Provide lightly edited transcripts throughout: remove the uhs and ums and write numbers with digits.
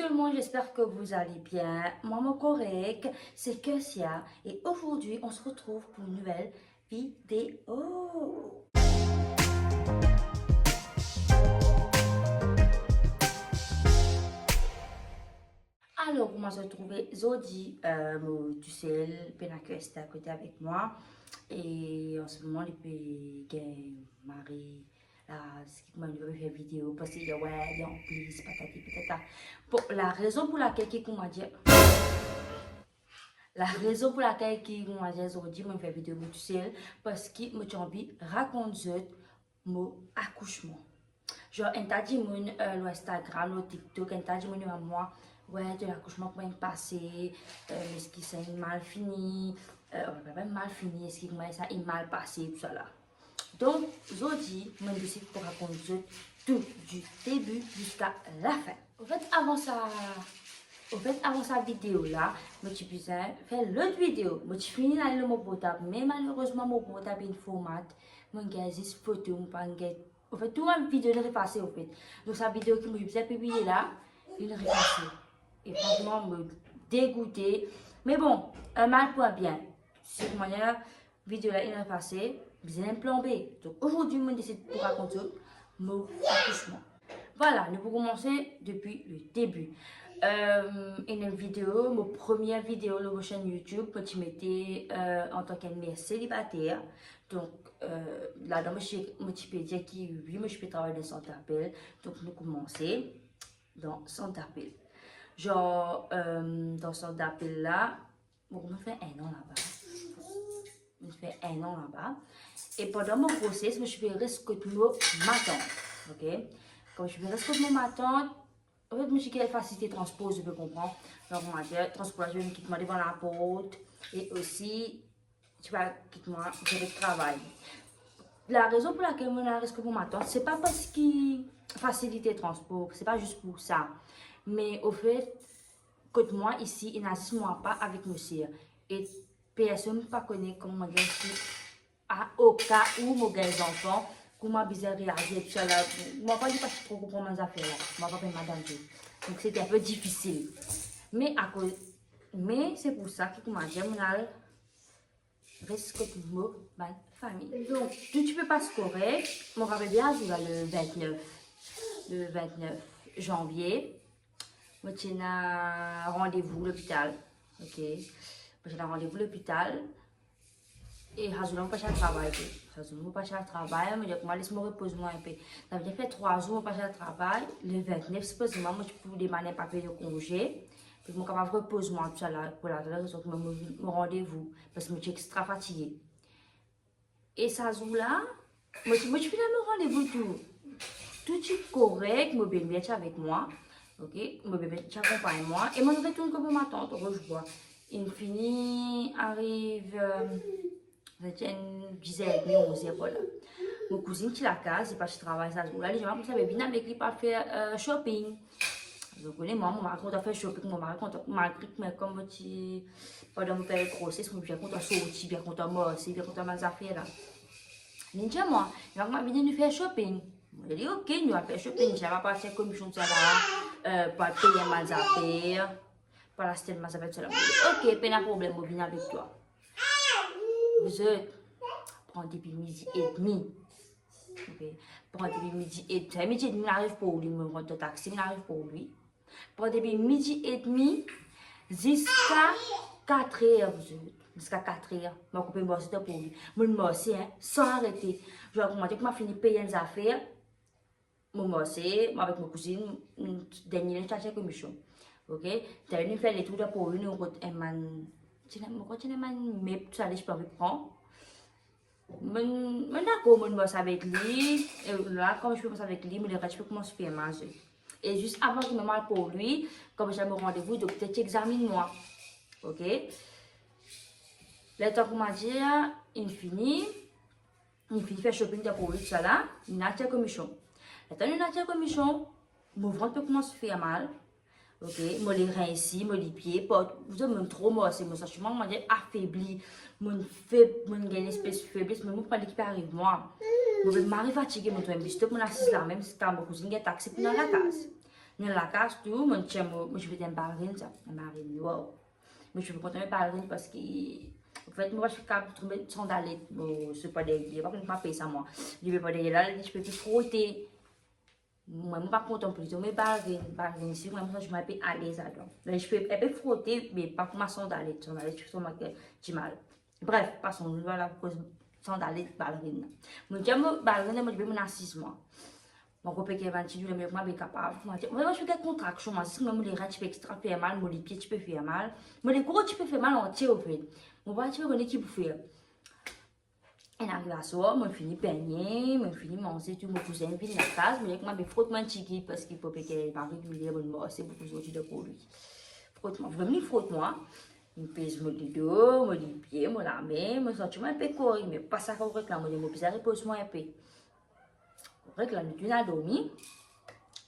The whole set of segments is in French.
tout le monde, j'espère que vous allez bien. Moi, mon correct, c'est Kessia et aujourd'hui, on se retrouve pour une nouvelle vidéo. Alors, comment se trouver Zodi, tu sais, Penaque est à côté avec moi et en ce moment, il peut Marie. Là, ce qui m'a dit faire vidéo parce qu'il dit ouais, il est en plus, patati patata. Bon, la raison pour laquelle il m'a dit aujourd'hui, je fais vidéo, tu sais, parce que j'ai envie de raconter mon accouchement. Genre, on t'a dit mon Instagram, le TikTok, on t'a dit mon moi, ouais, de l'accouchement comment il passé, est-ce que ça est mal fini, pas mal fini, est-ce que ça est mal passé, tout ça là. Donc, aujourd'hui, je décide pour raconter tout du début jusqu'à la fin. Avant sa vidéo là, je suis faire l'autre vidéo. Je suis fini dans le mot portable, mais malheureusement, mon portable est un format. Je n'ai juste photo, en fait, tout ma vidéo est repassée en fait. Donc, sa vidéo que je vais publier là, il est repassée. Et franchement, me dégoûté. Mais bon, un mal pour un bien. Cette manière, vidéo là, il est repassée. J'ai un plan B. Donc, aujourd'hui, je décide pour raconter mon accouchement. Voilà, nous pouvons commencer depuis le début. Une vidéo, ma première vidéo sur ma chaîne YouTube, je mettais en tant qu'une mère célibataire. Donc, là-dedans, je peux dire que oui, je peux travailler dans centre d'appel. Donc, nous commençons dans centre d'appel. Genre, dans centre d'appel là, bon, je fais un an là-bas. Je fais un an là-bas. Et pendant mon grossesse, je suis restée ma tante. Ok? Quand je suis restée ma tante, en fait, je suis quelle facilité de transport, je peux comprendre. Donc, on va dire, transport, je vais me quitter devant la porte. Et aussi, tu vas quitter moi, je vais travailler. La raison pour laquelle je suis restée pour ma tante, c'est pas parce qu'il facilité de transport, c'est pas juste pour ça. Mais au fait, côté moi ici, il n'a moi pas avec monsieur. Et personne ne pas connaît comment dire au cas où mon gars enfants, comment bizarre réagir tout ça là. Moi pas dit pas trop comprendre mes affaires là. Moi pas madame. Donc c'était un peu difficile. Mais à cause c'est pour ça que comment dire mon respecte ma famille. Donc tu peux pas scorer. Mon rappel bien le 29 janvier. Moi j'ai un rendez-vous à l'hôpital. OK. J'ai un rendez-vous à l'hôpital. Et je n'ai pas de travail. Je n'ai pas de travail, mais je me repose un peu. Ça veut dire que 3 jours, je n'ai pas de travail. Le 29, supposément, je peux demander un papier de congé. Puis je suis capable de reposer tout ça là, pour la raison que je rendez-vous. Parce que je suis extra fatiguée. Et ça jour-là, je suis finalement rendez-vous tout. Tout est correct, mon bébé est avec moi. Ok, mon bébé accompagne moi. Et moi, je retourne comme ma tante, je vois. Il finit, arrive. Disait 11 voilà. Mon cousin qui la case, c'est pas je travaille ça jour-là. Les gens comme ça, mais bien avec lui pas faire shopping. Je connais moi, mon mari quand on fait shopping, mon mari quand malgré mais comme tu pendant mon période grossesse, je bien content sortir, bien content marcher, bien content mes affaires là. Ninja moi, il va venir nous faire shopping. Je dis ok, nous allons faire shopping, je vais partir commission de ça là, pour payer mes affaires, pour la stèle mes affaires. Ok, pas de problème, je viens avec toi. Vous prends depuis midi et demi. Okay. Prends depuis midi et demi. Midi et demi, arrive pour lui, me rendre taxi, il arrive pour lui. Prends depuis midi et demi jusqu'à 4 heures. Jusqu'à 4 heures. Je vais couper mon pour lui. Je vais morcer sans arrêter. Je vais commencer que je finis de payer les affaires. Je vais morcer avec ma cousine. Dernier, je cherche commission. Ok? Tu as venu faire les tours de pour lui. Nous avons je peux prendre. D'accord, je bosse avec lui. Et là, comme je peux bosser avec lui, je peux commencer à faire manger. Et juste avant que je me mal pour lui, comme j'ai mon rendez-vous, donc peut-être examine-moi. Ok? Le temps qu'on m'a dit, il finit faire shopping pour lui, tout ça là, il a acheté commission. Le temps qu'il a acheté commission, mon ventre peut commencer à faire mal. Ok, moi les reins ici, moi les pieds, vous avez trop moi, c'est mon sentiment, moi j'ai affaibli, mon faible, mon gain espèce de faiblesse, mais moi prends l'équipe arrive moi, moi je m'arrive fatigué, moi je stop mon assise là, même si quand mon cousine est taxé pour dans la case, Dans la case, tout, moi, je vais une ballerine, ça. Une ballerine, wow. Mais je vais continuer ballerine parce que, en fait, moi, je suis capable de trouver sandales. Bon, c'est pas des, pas qu'on pas payer ça, moi. Je vais pas des là, je peux plus frotter. Moi, je ne suis pas content plutôt, mais ballerine, ici, moi, je suis un peu à l'aise là-dedans. Je peux un peu frotter, mais pas pour ma sandale, je suis j'ai mal. Bref, passons, voilà, cause sandales, ballerine. Moi, j'aime ballerine, moi, je vais mon assise, moi. Mon copain qui est venu, je vais me capable. Moi, je fais des contractions. Moi, si même les reins, tu peux extra faire mal. Moi, les pieds, tu peux faire mal. Moi, les gros, tu peux faire mal entier, au fait. Mon bras, tu peux connaître qui peut faire. Et arrive à soir, moi, je finis peigner, moi, je finis manger, tout, mon cousin, puis dans la case. Mais moi, je frotte mon chiqui parce qu'il faut que je pas régulier, bon, c'est beaucoup de pour lui. Frotte-moi, vraiment, frotte-moi. Je pèse mon dos, mon pied, mon la main, mon sentiment un peu courir, mais pas ça qu'on réclame. Mon bizarre, repose-moi un peu. Réclame, tu n'as dormi.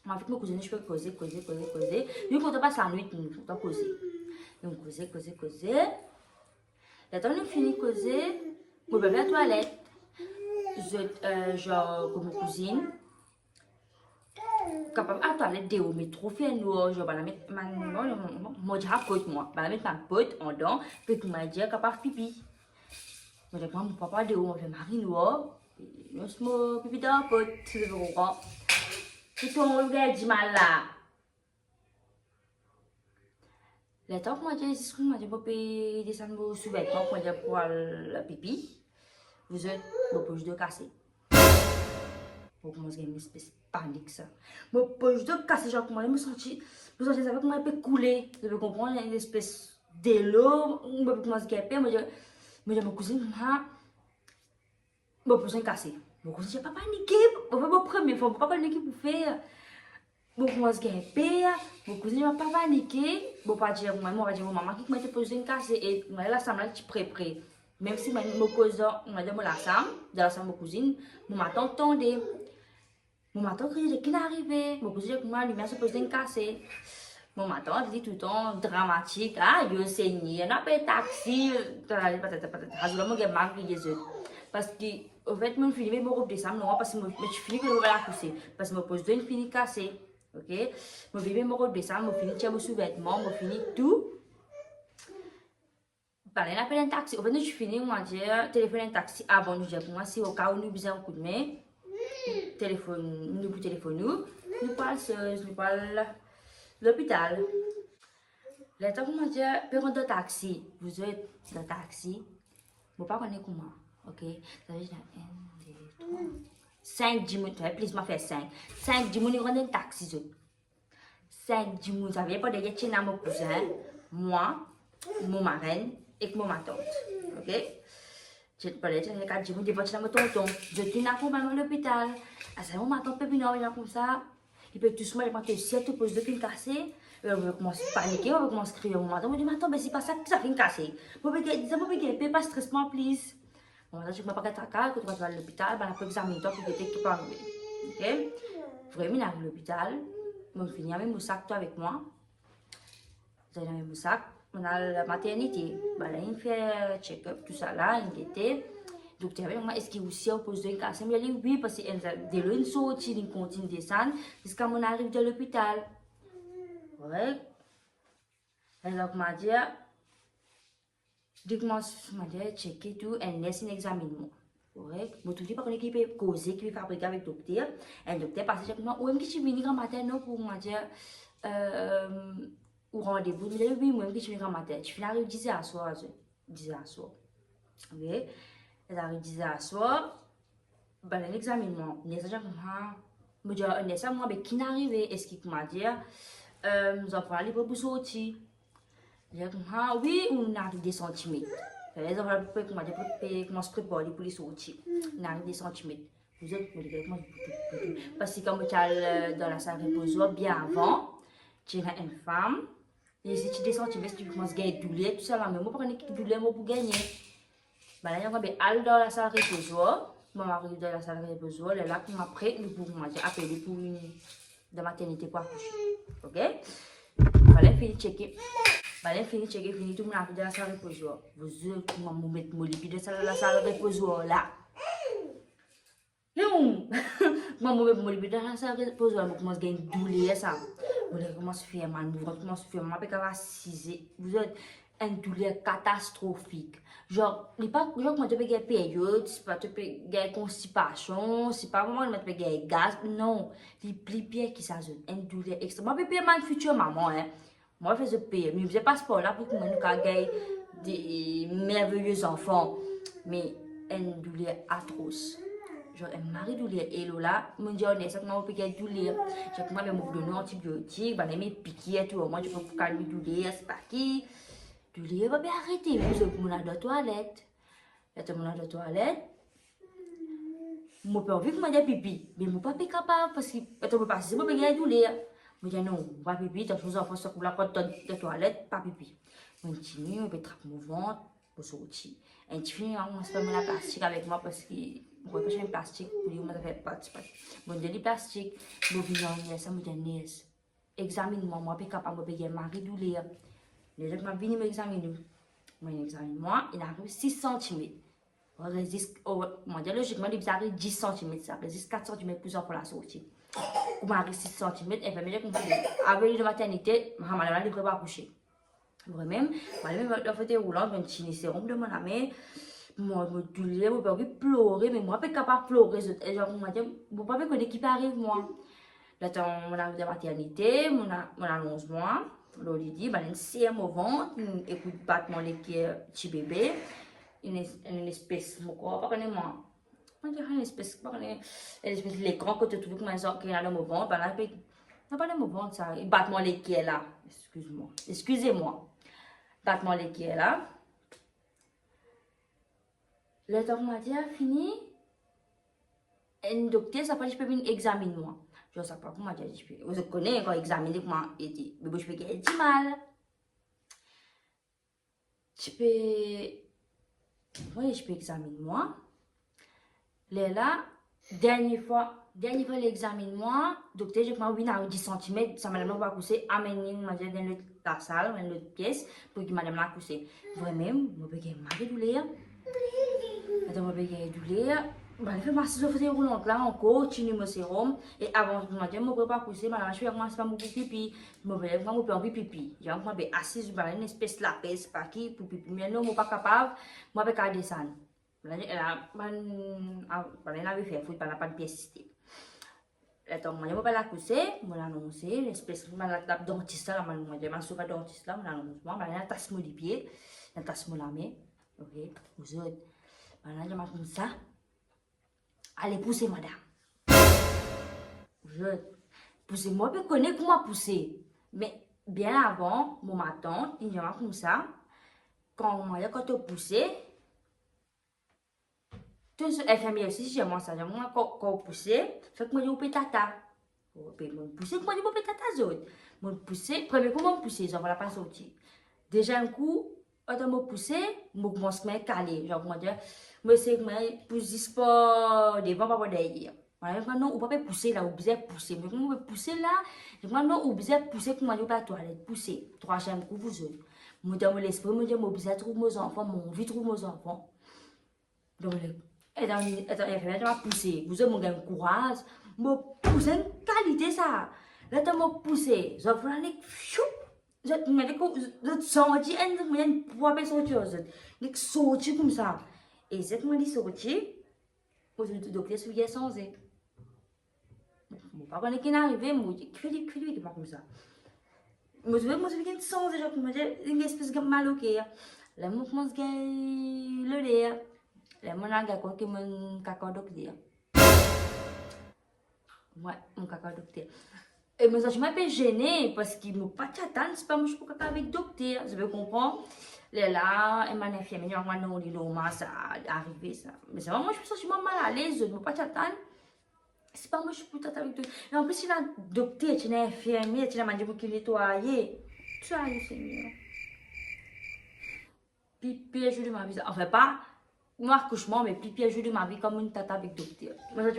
Avec mes cousines, je peux causer. Nous, quand on passe la nuit, nous on causer. Donc, causer. Là, quand on finit de causer, je vais à la toilette. Genre, comme mes cousines, capable à la toilette, de mais trop fait, nous, je vais la mettre, moi, j'ai un pote, moi. Je vais la mettre ma pote en dedans, puis tu m'as dit, capable pipi. Je vais prendre mon papa de haut, je vais marier, nous, je suis pipi dans la pote, tu veux comprendre. C'est ton gars du mal là. Le temps que moi j'ai dit que moi j'ai pas pu descendre vos sous-vêtements pour aller pour le pipi, vous êtes vos poches de cassé. Pour commencer une espèce de panique ça. Vos poches de cassé, genre comment je me sentis avec moi un peu coulé. Je peux comprendre une espèce d'élo, je peux commencer à gapper, moi j'ai ma cousine, vos poches cassé. Mon cousin j'ai pas paniqué, pour première fois, pas paniquer pour faire. Bon, moi, je gagne paix. Mon cousin m'a pas paniqué. Bon, pas dire moi, moi, dire maman qui m'a posé une casse et moi, la semaine, je suis prêt. Même si mon cousin, on m'a dit, la semaine, de la semaine, mon cousine, mon matin, tendait. Mon matin, crié, qui est arrivé. Mon cousin, moi, lui, se posé une casse. Mon matin, il dit tout le temps dramatique. Ah, je sais, il y a pas de taxi. Parce que, en fait, mon film, je me descendre, non, parce que je finis que je vais la pousser. Parce que mon pose une fini cassée. Ok? Je vais me descendre, je finis de sous-vêtements, je finis tout. Bah, on appelle un taxi. En fait, je finis, on va dire, téléphoner un taxi avant de dire pour moi, si au cas où nous besoin un coup de main, téléphone, nous parlons l'hôpital. Le temps qu'on m'a dit, perron de taxi, vous êtes dans le taxi, vous ne pas connaître comment, ok? Ça veut dire 1, 2, 3, 5, 10 minutes, please, m'a fait 5. 5, 10 minutes, on est dans le taxi. 5, 10 minutes, ça veut pas dire que mon cousin, moi, mon marraine et mon ma tante, ok? Je te parlais, j'ai 4 10 minutes, je vais mon tonton, je t'ai accompagné à l'hôpital. À ce moment, ma tante peut venir comme ça. Il peut tout se mettre, il si elle te pose deux films cassés, on va commencer à paniquer, on va commencer à crier au moment. Je dis, attends, mais c'est pas ça que ça fait cassé. Je vais dire, pas stressement, please. Bon, je ne vais pas être à cas, quand tu vas à l'hôpital, on peut examiner toi pour que tu peux arriver. Ok? Vraiment, à l'hôpital, je finis avec mon sac, toi avec moi. J'ai mis mon sac, on a la maternité. Il fait check-up, tout ça là, il était. Donc, tu avais est-ce qu'il aussi pose de casse? Il dit oui, parce qu'elle a des lois sorties, il continue de descendre jusqu'à mon arrive de l'hôpital. Correct? Elle m'a dit, dès que moi, j'ai checké tout, elle laisse un examen. Correct? Je ne sais pas qu'on peut causer, qui peut fabriquer avec le docteur. Et le docteur passe chaque mois, ou même que je suis venu grand matin, non, pour moi dire, au rendez-vous. Il dit oui, moi, je suis venu grand matin. Je finis à 10 h à soir. 10 h à soir. Ok? Elle arrive 10 h à soir. Ben, l'examen, les gens me disent, moi, mais qui n'est arrivé? Est-ce qu'il m'a dit, nous avons parlé pour sortir? Je dis, oui, on arrive des centimètres. Les enfants, comment dire, comment se préparer pour les sortir? On arrive des centimètres. Vous êtes, parce que comme tu as dans la salle de repos, bien avant, tu as une femme, et si tu descends, tu commences à gagner douleur, tout ça, mais moi, pour gagner douleur, moi, pour gagner. Là, on va aller dans la salle de repos. Moi, j'arrive dans la salle de repos. Là, pour après, nous pouvons appeler pour une de maternité pour accoucher. Ok? Fallait finir checker. Fallait finir checker, finir tout le monde arrive dans la salle de repos. Vous êtes, comment vous mettez mon lipi dans la salle de repos là? Non! Comment vous mettez mon lipi dans la salle de repos? Moi, je commence à gagner douleur, ça. elle commence à faire mal, mon ventre commence à faire mal, après qu'elle va assiser, vous êtes une douleur catastrophique. Genre, il pas genre quand tu peux gagner période, c'est pas tu peux gagner constipation, c'est pas vraiment tu peux gagner gaz, non, les plis pieds qui ça une douleur extrême. Moi, je ma future maman, hein. Moi, je fais ce pays, mais je faisais pas sport là pour que nous gagner des merveilleux enfants, mais une douleur atroce. Genre, un mari douleur et là, mon dieu, on est ça comment on peut gagner douleur. J'ai moi même donner antibiotiques, ben mes piquer tout, moi je peux calmer douleur, c'est pas qui. Douleur va bien arrêter, mais je mon dans la toilette. Là, tout le monde dans la toilette. Mon père veut que moi fasse pipi, mais mon papa est capable parce que tu peux passer, moi peux gagner douleur. Moi dis non, pas pipi, t'as chose enfants sur la porte de la toilette, pas pipi. Moi continue, on peut trapper mon ventre pour sortir. Un petit film, on se fait la plastique avec moi parce que moi pas un plastique pour lui, on m'a fait pas de bon de plastique, bon viens ça me donne examine-moi, moi peux capable de payer mari douleur. Les gens qui viennent m'examiner, moi examine-moi, il arrive 6 cm. On résiste, moi logiquement, il arrive 10 cm, ça résiste 4 cm plus pour la sortie. Comme arrive 6 cm, et bien, avec la maternité, ma maman ne peut pas accoucher. Vraiment, moi-même, la fauteuil roulant, je suis sérum de mon ami. Moi, je me douleur, je peux envie pleurer, mais moi, je suis pas capable de pleurer. Genre, moi, je ne peux pas connaître qui arrive, moi. Là, on arrive de la maternité, on a 11 mois. Là, il dit, il y a un au ventre, écoute, battement les petit bébé, une espèce, pas connaître moi. On dirait une espèce, pas connaître, une espèce de l'écran que tu trouves comme ça, qui a le au ventre, là, non, pas le au ventre, ça, battement les qui est là. Excusez-moi. Battement les qui est là. Le temps m'a dit, fini. Un docteur, ça peut, je peux venir examiner moi. Je ne sais pas comment dire, je connais quand examiner comment il dit, mais je peux gagner du mal. Je peux examiner moi. Là, dernière fois l'examine moi, docteur, je prends 10 cm, ça m'a pas couché, amener dans la salle, dans l'autre pièce, pour que madame la couche. Vraiment, je peux gagner mal de douleur. Attends, je peux gagner douleur. Je fais ma saison fauteuil roulant là encore, continue mon sérum. Et avant, je me peux pas coucher, madame, je fais commencer par mon pipi. Je me fais mon pipi. J'ai encore assise sur une espèce de lapis, pas qui, pour pipi. Mais non, je ne suis pas capable, je ne peux pas descendre. Là, elle avait fait foutre par la pas de pièce. Attends, moi, je ne peux pas la coucher, je vais l'annoncer, l'espèce de la dentiste là, je vais souffrir dentiste là, je l'annonce moi, je vais tasse mon pied, je tasse mon la main, ok, vous autres, je vais comme ça. Allez, poussez, madame. Poussez-moi, je connais comment pousser. Mais bien avant, mon matin, il y a comme ça. Quand on pousse, tout ce infirmier aussi, j'ai moi ça. Moi, quand on pousse, fait que moi, je vais tata. Je pousse, moi, je vais tata. Je pousse, premier coup, je pousse, je ne vais pas sortir. Déjà, un coup, quand je pousse, je commence à caler. Genre, moi, je sais que je pousse pas devant, pas derrière. Non, on ne peut pas pousser là, on peut pousser. Mais comment on peut pousser là? Non, on peut pousser pour moi, je vais à la toilette. Pousser. Troisième coup, vous autres. Moi, dans mon esprit, moi, je vais trouver mes enfants, mon vie trouve mes enfants. Donc, attends, je vais pousser. Vous avez mon courage. Je pousse une qualité ça. Là, je vais pousser. Je vais aller, je sens, je poids sortir. Je sortir comme ça. Et cette moi dit sortir, vous avez docteur sur hier sans et. Bon, pas qu'on qui est arrivé, moi, je dis pas comme ça. Moi, je veux sans et je une espèce de mal au cœur. Là, moi, je commence à le lire. Là, mon anga quoi que mon caca docteur. Ouais, mon caca docteur. Et moi, je m'appelle gênée parce qu'il m'a pas t'attendre, c'est pas moi je peux caca avec docteur, je veux comprendre. Là, elle m'a infirmière, il m'a non, il m'a ça arrivé ça. Mais c'est vraiment, je suis mal à l'aise, je ne peux pas t'attendre. C'est pas moi je peux t'attendre avec toi. Et en plus, il y a un docteur, il y a un infirmière, il y a un m'a dit qu'il nettoyer. Tu as eu, Seigneur. Pipi, je lui ma vie. Enfin, pas. Moi, accouchement, mais pipi, je lui ma vie comme une tata avec docteur. Mais je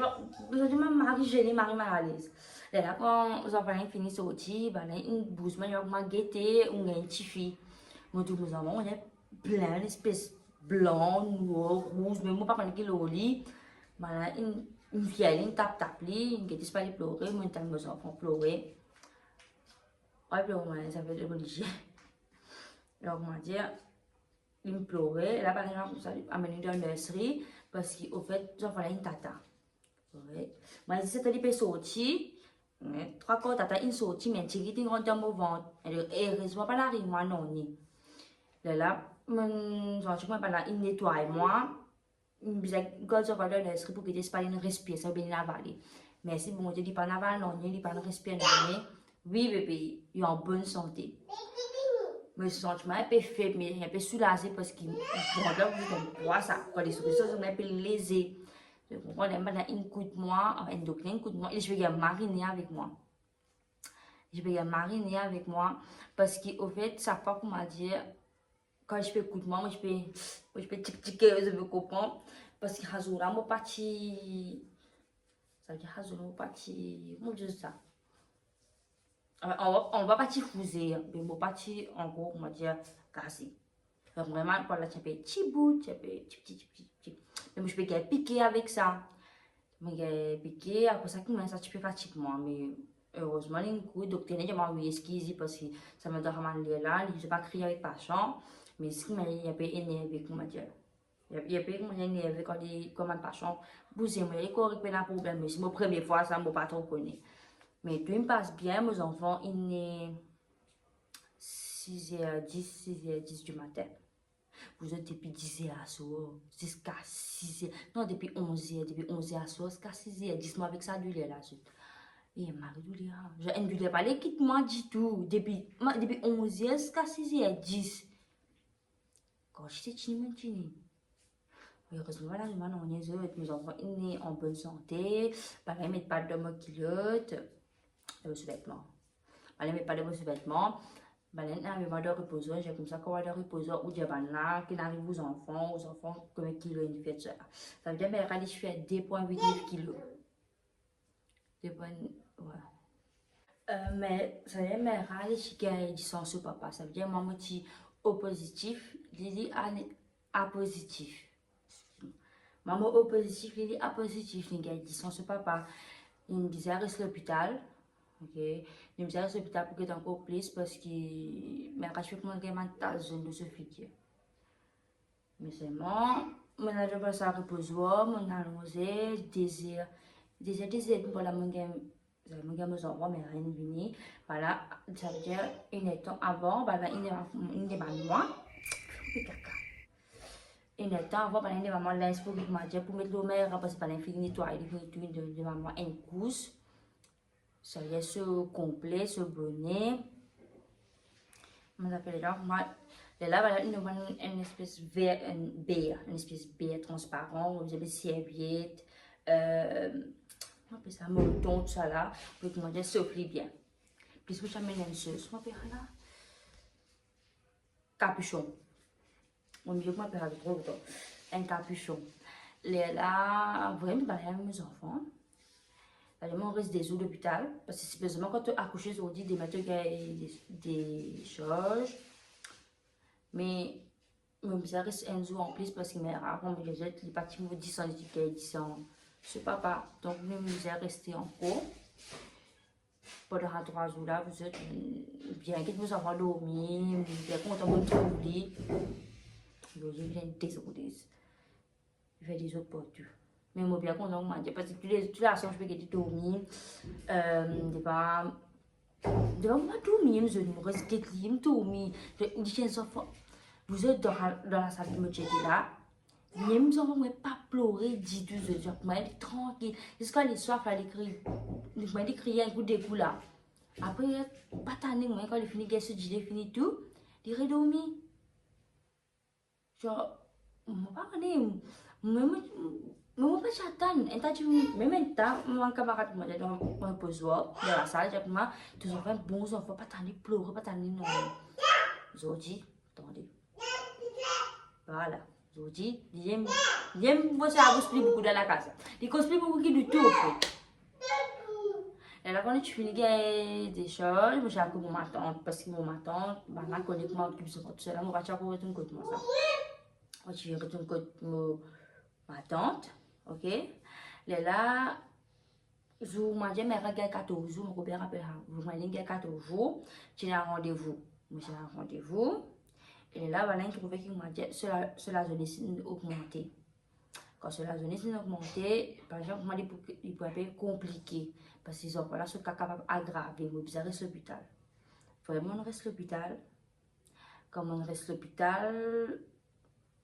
dis, Marie gênée, Marie mal à l'aise. Et là, quand les enfants finissent sortir, ben, une bouse, mais on m'a guetté, on a une petite fille. Moi, tous mes enfants, on est plein d'espèces blancs, noirs, rouges, mais moi, pas quand il est au lit. Ben, une vieille, une tape, une guetté, c'est pas les pleurer, moi, je mes enfants pleurer. Ouais, puis ça fait de religieux. Alors, comment dire, il me pleurait. Là, par exemple, comme ça, il m'a amené dans la nurserie parce qu'au fait, j'en parlais une tata. Ouais. Moi, c'était les sorti. Trois quarts tata, une sortie, mais tu qui rentre dans mon ventre. Et heureusement, pas la rime, moi, non. Là, je pas là, il nettoie moi. Quand je vais dans la nurserie pour que je pas une respire, ça bien avaler. Mais si bon, je dis pas n'avaler, non, il dit pas respire, non. Oui, bébé, il est en bonne santé. Mais ce sentiment est un peu faible, mais un peu soulagé parce qu'il bon, là, vous voyez ça. Quand les solutions sont un peu lésées. Je comprends, un coup de moi, donc un coup de moi, et je vais mariner avec moi. Je vais mariner avec moi parce qu'au fait, ça pas comment dire, quand je fais coup de moi, je peux tic-tiquer, je veux comprendre. Parce que Hazura, mon parti, ça veut dire Hazura, mon parti, mon Dieu, ça. On va partir fouser, mais mon parti, en gros, on va dire, casser. Donc vraiment, quand là, tu peux petit bout, tu peux petit. Mais moi, je peux piquer avec ça. Mais piquer, après ça, ça, tu peux facilement. Mais heureusement, les coups, docteur, je m'en vais esquisser parce que ça me donne mal là. Je ne vais pas crier avec passion. Mais ce qui m'a dit, il y a pas énervé, comment dire. Il y a pas énervé quand il commande passion. Vous aimez, il y a un problème. Mais c'est ma première fois, ça ne m'a pas trop connu. Mais tout me passe bien, mes enfants, il est 6h10, 6h10 du matin. Vous êtes depuis 10h à soir, jusqu'à 6h. Non, depuis 11h, depuis 11h à soir, jusqu'à 6h. Dis-moi avec ça, du lait là. Et Marie, du lait. Je ne voulais pas les quitte moi du tout. Depuis 11h jusqu'à 6h10. Quand j'étais tini. Heureusement, là, on est heureux. Mes enfants, ils sont en bonne santé. Pareil, ils mettent pas de mot culotte. De sous-vêtements. Pareil, ils mettent pas de sous-vêtements. Balen arrive de reposer, j'ai comme ça qu'on va de reposer ou de là, qui arrive aux enfants comme un kilo et une fête ça. Ça veut dire que je fais 2,8 kg. 2, voilà. Mais ça veut dire que je suis dit sans ce papa. Ça veut dire que je suis au positif, Lily a positif. Maman au positif, Lily a positif. Je dit sans ce papa. Il me disait reste à l'hôpital. Ok, je me suis à l'hôpital pour que tu encore plus parce que mais quand je fais comment ta zone de ce figure. Mais c'est bon, on a déjà passé à reposer, on a allongé, désir pour la mon gamme mes enfants, mais rien venu. Voilà, ça veut dire une temps avant, voilà, une des moi. Une temps avant, voilà, une des mamans laisse pour mettre l'eau mère, parce que par l'infini nettoyer, il de maman une couche. Ça y est, ce complet, ce bonnet. On appelle là, moi, là, voilà, une espèce vert, une espèce vert transparent, vous avez serviette, on appelle ça mouton, tout ça là, pour que moi, souffle bien. Puis, vous avez une chose, on appelle là, capuchon. On me dit que moi, je avec trop un capuchon. Là, vraiment, avec mes enfants. On reste des jours d'hôpital parce que c'est besoin quand tu accouches aujourd'hui des méthodes des choses mais ça reste un jour en plus parce que mes parents me disaient les parties me disent ce papa donc nous nous resté en cours pendant 3 jours là vous êtes bien que vous avez dormi bien content de vous trouver je viens désolé je vais des autres pour tout. Mais moi bien content parce que toutes les actions je peux que dormir devant moi dormir je me reste que dormir les enfants vous êtes dans la salle de me checker là les enfants ne pas pleurer 10-12 heures moi tranquille jusqu'à les soirs là les cris moi les crier un coup de coup là après pas tanné moi quand il finit qu'est-ce que j'ai fini tout il redormir genre moi pas moi pas chatan, entah tu même temps mon camarade moi dans mon poste dans la salle j'ai moi tous enfants bons enfants pas tanné pleurer pas tanné non Zoji attendez voilà Zoji j'aime bosser à cosplay beaucoup dans la casa il cosplay beaucoup qui du tout au fait et là quand tu finis des choses moi j'ai un peu mon tante parce que mon tante maintenant connaît comment tu se fait cela moi va chaque fois côté moi ça moi je vais retourner côté ma tante ok là jour, moi, j'ai mes règles 14 jours, mon père appelle, vous m'allez 14 jours, j'ai un rendez-vous. Moi, j'ai un rendez-vous. Et là, voilà, il trouvait qu'il m'a dit, cela jeunesse augmenté. Quand cela jeunesse augmenté, par exemple, moi, il peut être compliqué. Parce qu'ils ont pas là, ce cas capable d'aggraver, mais bizarre, reste l'hôpital. Vraiment, on reste l'hôpital. Comme on reste l'hôpital,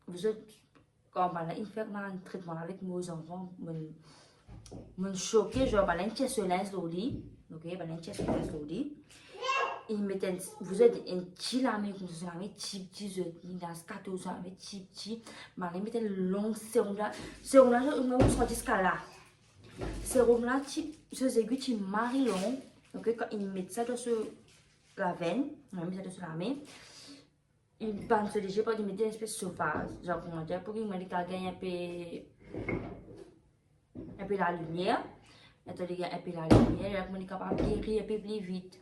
vous êtes, quand il fait un traitement avec nos enfants, mon choqué, genre, bah, l'un se lance au lit, ok, bah, l'un se lance au lit. Il mettait, vous êtes un petit lame, comme ça, un petit, je dis, dans ce cas, tout ça, un petit, bah, il mettait le long sérum là, je me suis jusqu'à là. Sérum là, ce aiguille, tu maries long, ok, quand il met ça dans la veine, on met ça dans la main, il pense léger, pour il mettait une espèce de chauffage, genre, comment dire, pour qu'il me gagner un peu la lumière. Attendez, il y a un peu la lumière, on est capable de guérir un peu plus vite.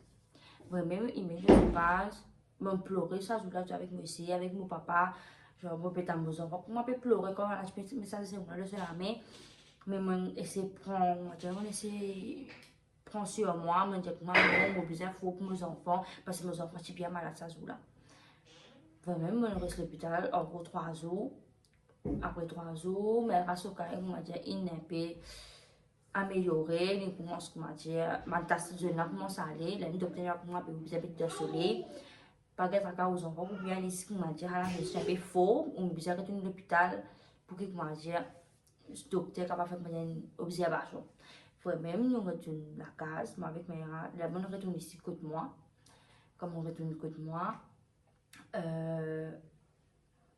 Moi-même, il me dit de base, je pleurer, ça, je l'ai avec monsieur, avec mon papa, genre, je peux t'en besoin. Moi, je peux pleurer quand je me ça, c'est moi, je la main, mais je essaie de prendre, je essaie prendre sur moi, je dis que moi, je besoin pour mes enfants, parce que mes enfants sont bien malades, ça, là. Moi-même, je reste à l'hôpital, en gros, 3 jours. Après 3 jours, mais grâce au cas, on m'a dit, il n'est pas amélioré, il commence à dire, ma tasse de jeune commence à aller, la nuit docteur a vous avez de soleil, pas d'être à aux enfants, pour bien aller, ce qu'on m'a dit, à la maison, c'est un peu faux, on me dit que tu es à l'hôpital, pour qu'il m'a dit, le docteur n'a pas fait une observation. Faut même nous retourner la case, mais avec mes rats, la bonne retourne ici côté moi, comme on retourne côté moi,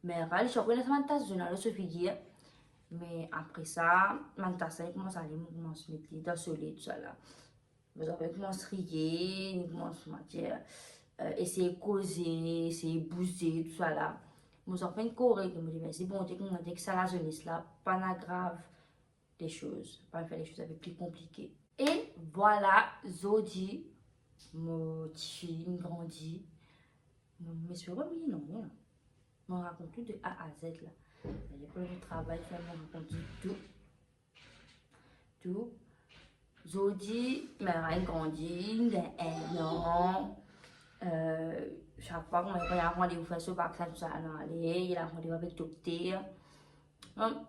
mes rats, je suis en train de faire une tasse de jeune, alors se figure. Mais après ça, ma tasse, commence à aller, commence à mettre dans ce lit, tout ça là. Vous avez commencé à rier, commence à essayer de causer, essayer de bouger, tout ça là. Nous avons fait une correcte, je me dis, mais c'est bon, on a dit que ça la jeunesse là, pas la grave des choses, pas faire les choses avec plus compliquées. Et voilà, Zodi, mon petit, grandit, je suis remis, non, rien. Je me raconte tout de A à Z là. J'ai pas le travail, je me raconte tout. Tout. Zodi, mais grandi, il a 1 an. Chaque fois qu'on a rendez-vous faire ce vaccin, tout ça, il a rendez-vous avec le docteur.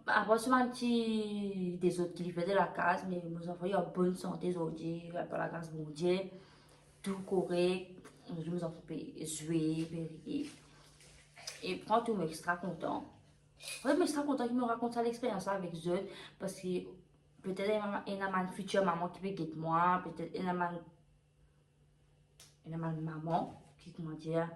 Après, c'est un petit des autres qui faisaient la case, mais mes enfants, ils ont bonne santé aujourd'hui, par la grâce de mon Dieu, tout correct. Je me enfants jouer, vérifier. Et prends tout, mais extra content. Ouais, mais extra content qu'il me raconte ça l'expérience avec eux, parce que peut-être il y a une future maman qui peut guider moi, peut-être il y a une maman qui, comment dire,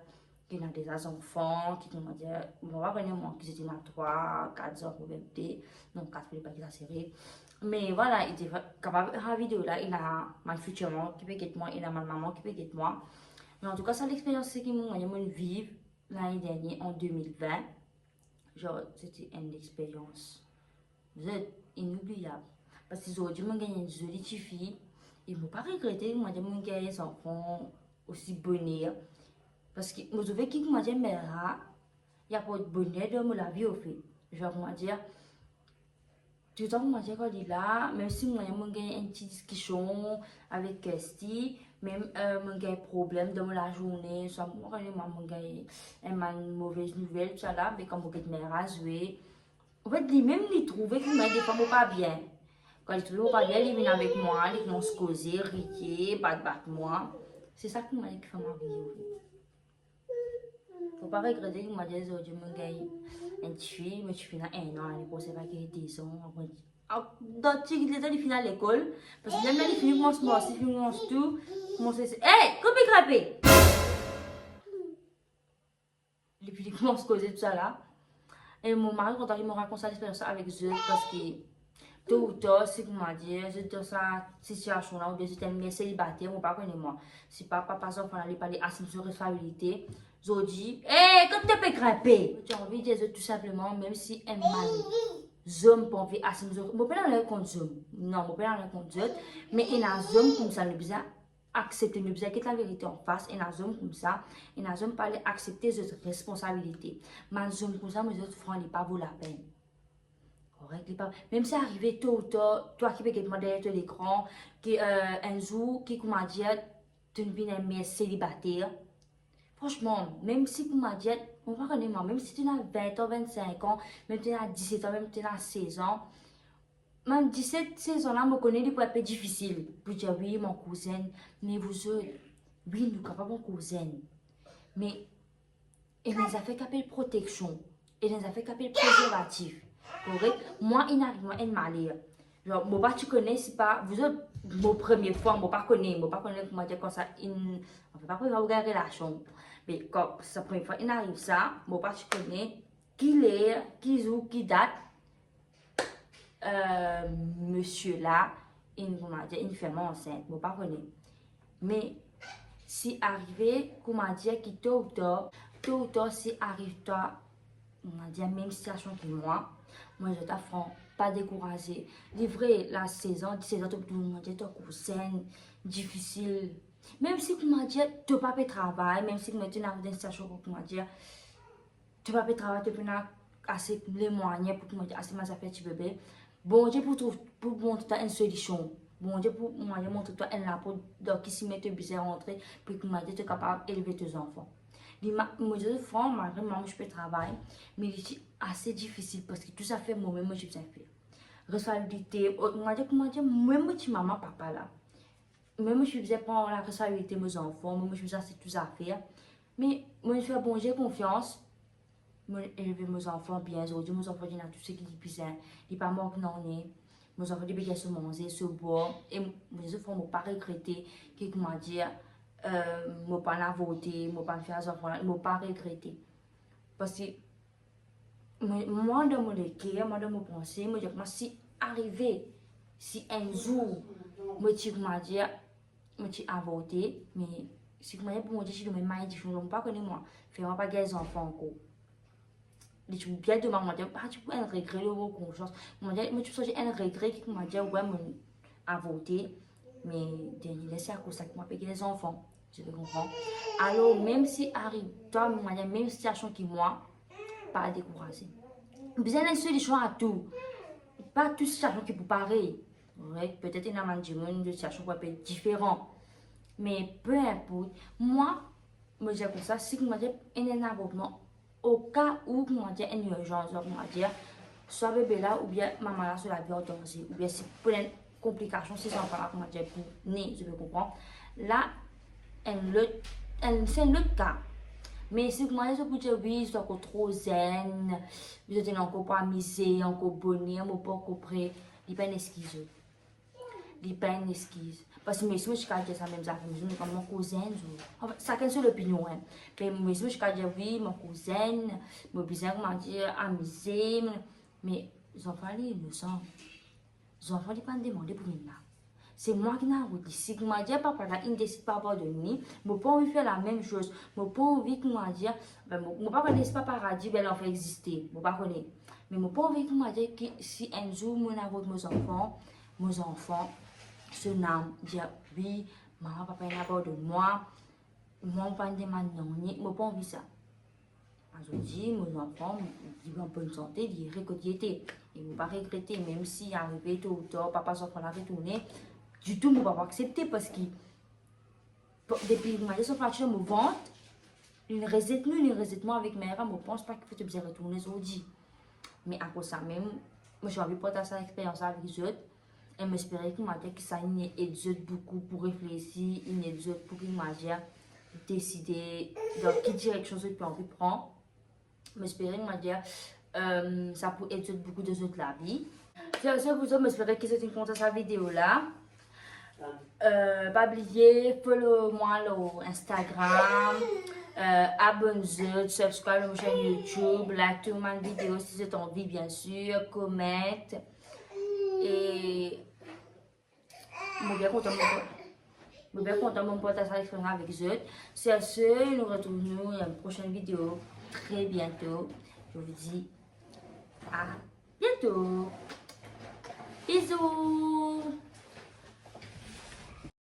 qui a des enfants, qui, comment dire, on va venir moi, qui étaient dans 3, 4 ans pour bébé, donc 4 pour les paquets série. Mais voilà, il était capable de faire la vidéo là, il a ma future maman qui peut guider moi, il a ma maman qui peut guider moi. Mais en tout cas, ça l'expérience qui m'a vivre l'année dernière, en 2020. Genre, c'était une expérience inoubliable. Parce que aujourd'hui, j'ai gagné une jolie petite fille. Et je ne pas regretter, moi, j'ai gagné des enfants aussi bonheur. Parce que je veux que moi, j'ai mère, il y a pas de bonheur dans la vie au fait. Genre, moi, dire, tout le temps, moi, j'ai quand là, même si moi, j'ai gagné une petite discussion avec Kirsty, même mon gars problème dans la journée, soit moi mon gars une mauvaise nouvelle, tout ça là, mais comme beaucoup de mères à jouer. En fait, lui-même, il trouvait qu'il m'a dit pas bien. Quand il trouvait pas bien, il vient avec moi, il commence à causer, rier, battre moi. C'est ça qui m'a dit qu'il fait ma vie. Faut pas regretter qu'il m'a dit aujourd'hui, mon gars, une fille, mais tu finis 1 an, elle pensait pas qu'il était 10 ans. D'autres, il était fini à l'école, parce que même là, il finit commence moi, il finit commence tout. Hey, comment il grappe? Et puis il commence à causer tout ça là. Et mon mari, quand il me raconte ça l'expérience avec eux, parce que tout ou tard, c'est comment dire, c'est dans cette situation là, ou bien c'est un célibataire, on ne connaît pas moi. C'est pas papa, ça, on aller parler à de responsabilité. Je dis, hé, quand tu peux grimper? J'ai envie de dire tout simplement, même si un mal, zoom pour envie à ce je ne peux pas aller contre zoom. Non, je ne peux pas aller contre zoom, mais il y a un zoom comme ça, le bizarre. Accepter, ne pas la vérité en face, et un homme comme ça, et un homme parler accepter cette responsabilité. Mais un homme comme ça, mes autres francs, il pas vaut la peine. Correct, même si arrivé tôt ou tard, toi qui peux être derrière l'écran, qui un jour, qui comment dire, tu ne viens aimer célibataire. Franchement, même si comment dire, on va connaître moi, même si tu as 20 ans, 25 ans, même si tu as 17 ans, même si tu as 16 ans, même 17, 16 ans-là, me connaît, il peut être difficile. Pour dire oui, mon cousin, mais vous autres, oui, nous avons mon cousin. Mais il nous a fait qu'appeler protection, il nous a fait qu'appeler préservatif. Correct? Moi, il n'arrive pas à m'aller. Genre, moi, tu connais, c'est pas, vous autres, mon première fois, moi, pas connais comment dire comme ça, on fait pas regarder la chambre. Mais quand c'est la première fois, il arrive ça, moi, tu connais, qui est, qui joue, qui date, monsieur là, il, comment dire, il fait enceinte, moi, pas connais. Mais, si arrivé, comment dire, qui tôt ou tard, si arrive toi, on va dire, même situation que moi je t'apprends, pas décourager. Livré la saison, 17 ans, tout le monde dit, ton cousin, difficile. Même si, comment dire, tu n'as pas de travail, même si tu es dans une situation, comment dire, tu n'as pas de travail, tu n'as pas assez les moyens pour, comment dire, assez mal faire petit bébé. Bon Dieu, pour montrer une solution. Bon Dieu, pour montrer toi un rapport, donc, qui s'y met te bizarre rentrer, pour que, tu es capable d'élever tes enfants. Moi, je franc, malheureusement, je peux travailler, mais c'est assez difficile parce que tout ça fait moi-même, je sais faire. Responsabilité, on dire, comment dire, même si maman, papa là, même si je faisais prendre la responsabilité de mes enfants, même si je faisais assez tout ça faire, mais moi, je fais bon, j'ai confiance, moi, élever mes enfants bien, aujourd'hui, mes enfants, ils ont tout ce qui est bizarre, ils pas mort non né, mes enfants, ils se manger, se boire, et mes enfants ne m'ont pas regretté, comment dire, je pas voté, je pas faire des enfants, je pas regretté. Parce que moi, dans mon cœur, moi, dans mon pensée, je dis, si arrivé, si un jour, je dis, comment dire, je suis avorté, mais si je pour dire, je ne sais pas connaître moi, fais-moi pas des enfants encore. Je suis bien de maman, tu peux un regret de vos conscience. Mais tu sais, un regret qui m'a dit, ouais, mon avorté, mais dernier laisser à cause de moi payer les enfants. Je comprends. Alors, même si arrive, toi, même situation qui moi, pas décourager. Besoin d'une solution à tout. Pas toute situation qui peut pareil. Ouais, peut-être une amendement de situation qui peut être différent. Mais peu importe. Moi, je dis comme ça, si je dis un avortement, au cas où, comment dire, une urgence, comment dire, soit bébé là, ou bien maman là, sur la vie en danger, ou bien si pour une complication, si c'est enfant là, comment dire, pour né, je peux comprendre. Là, c'est un autre cas. Mais si vous avez pour dire oui, c'est encore trop zen, vous êtes encore pas amusé, encore bonheur, mais pas encore prêt, il n'y a pas une excuse. Il n'y a pas une excuse. Parce que mes soeurs, je dis ça même, ça fait comme mon cousin. Chacun sur l'opinion. Hein. Mais mes soeurs, je dis oui, mon cousin, mon cousin, comment dire, amusé. Mais les enfants, ils innocents. Les enfants, ils ne pas demander pour une là. C'est moi qui n'ai pas dit. Si je dis papa là, il ne décide pas de nous, je n'ai pas envie de faire la même chose. Je n'ai pas envie que je dise, je ne pas connaître pas paradis, ben l'enfant exister. Je ne pas connaître. Mais je n'ai pas envie que je dise que si un jour, je n'ai mes enfants, ce nom, dire oui, maman, papa n'a pas de moi, moi, je ne pas demander non, je n'ai pas envie ça. Aujourd'hui, mes enfants, ils vont en bonne santé, ils regrettent. Ils ne vont pas regretter, même si arrivé tôt ou tard, papa s'en a retourné. Du tout, je ne vais pas accepter parce que depuis que je suis partie de mon ventre, une résettement avec mes mère, je ne pense pas qu'il faut te bien retourner aujourd'hui. Mais à cause de ça même, j'ai envie de partager cette expérience avec les autres. Et j'espère que ça aide beaucoup pour réfléchir, il aide pour qu'ils décider dans quelle direction ils peuvent envie de prendre. J'espère que ça peut aider beaucoup de autres la vie. J'espère que vous avez content cette vidéo là. Pas oublier, follow-moi sur Instagram, abonnez-vous, subscribe à ma chaîne YouTube, like ma vidéo si vous avez envie bien sûr, commente. Et je suis bien content de partager cette expérience avec vous. Sur ce, nous retrouvons dans une prochaine vidéo très bientôt. Je vous dis à bientôt. Bisous.